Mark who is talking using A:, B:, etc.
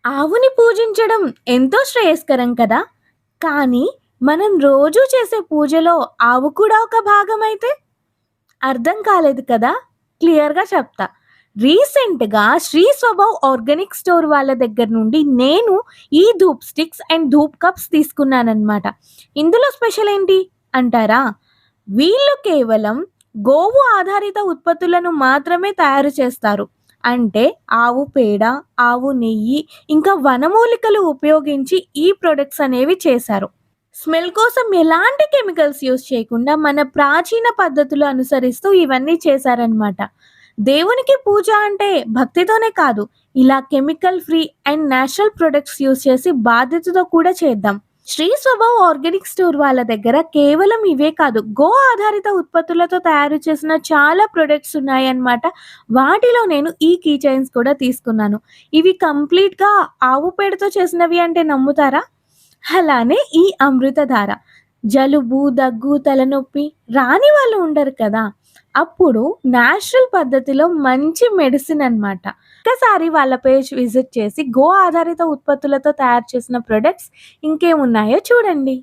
A: ఆవుని పూజించడం ఎంతో శ్రేయస్కరం కదా! కానీ మనం రోజూ చేసే పూజలో ఆవు కూడా ఒక భాగమైతే? అర్థం కాలేదు కదా! క్లియర్‌గా చెప్తా. రీసెంట్‌గా శ్రీ స్వభావ్ ఆర్గానిక్ స్టోర్ వాళ్ళ దగ్గర నుండి నేను ఈ dhoop sticks and dhoop cups తీసుకున్నాననమాట. ఇందులో స్పెషల్ ఏంటి అంటారా? వీళ్ళు కేవలం గోవు ఆధారిత ఉత్పత్తులను మాత్రమే తయారు చేస్తారు. అంటే ఆవు పేడ, ఆవు నెయ్యి, ఇంకా వనమూలికలు ఉపయోగించి ఈ ప్రొడక్ట్స్ అనేవి చేశారు. స్మెల్ కోసం ఎలాంటి కెమికల్స్ యూజ్ చేయకుండా మన ప్రాచీన పద్ధతులు అనుసరిస్తూ ఇవన్నీ చేశారనమాట. దేవునికి పూజ అంటే భక్తితోనే కాదు, ఇలా chemical free and natural products use చేసి బాధ్యతతో కూడా చేద్దాం. శ్రీ స్వభావ్ ఆర్గానిక్ స్టోర్ వాళ్ళ దగ్గర కేవలం ఇవే కాదు, గో ఆధారిత ఉత్పత్తులతో తయారు చేసిన చాలా ప్రొడక్ట్స్ ఉన్నాయన్నమాట. వాటిలో నేను ఈ కీ చైన్స్ కూడా తీసుకున్నాను. ఇవి కంప్లీట్‌గా ఆవు పేడతో చేసినవి అంటే నమ్ముతారా? అలానే ఈ అమృతధార. జలుబు, దగ్గు, తలనొప్పి రాని వాళ్ళు ఉండరు కదా! అప్పుడు నేచురల్ పద్ధతిలో మంచి మెడిసిన్ అన్నమాట. ఒక్కసారి వాళ్ళ పేజ్ విజిట్ చేసి గో ఆధారిత ఉత్పత్తులతో తయారు చేసిన ప్రొడక్ట్స్ ఇంకేమున్నాయో చూడండి.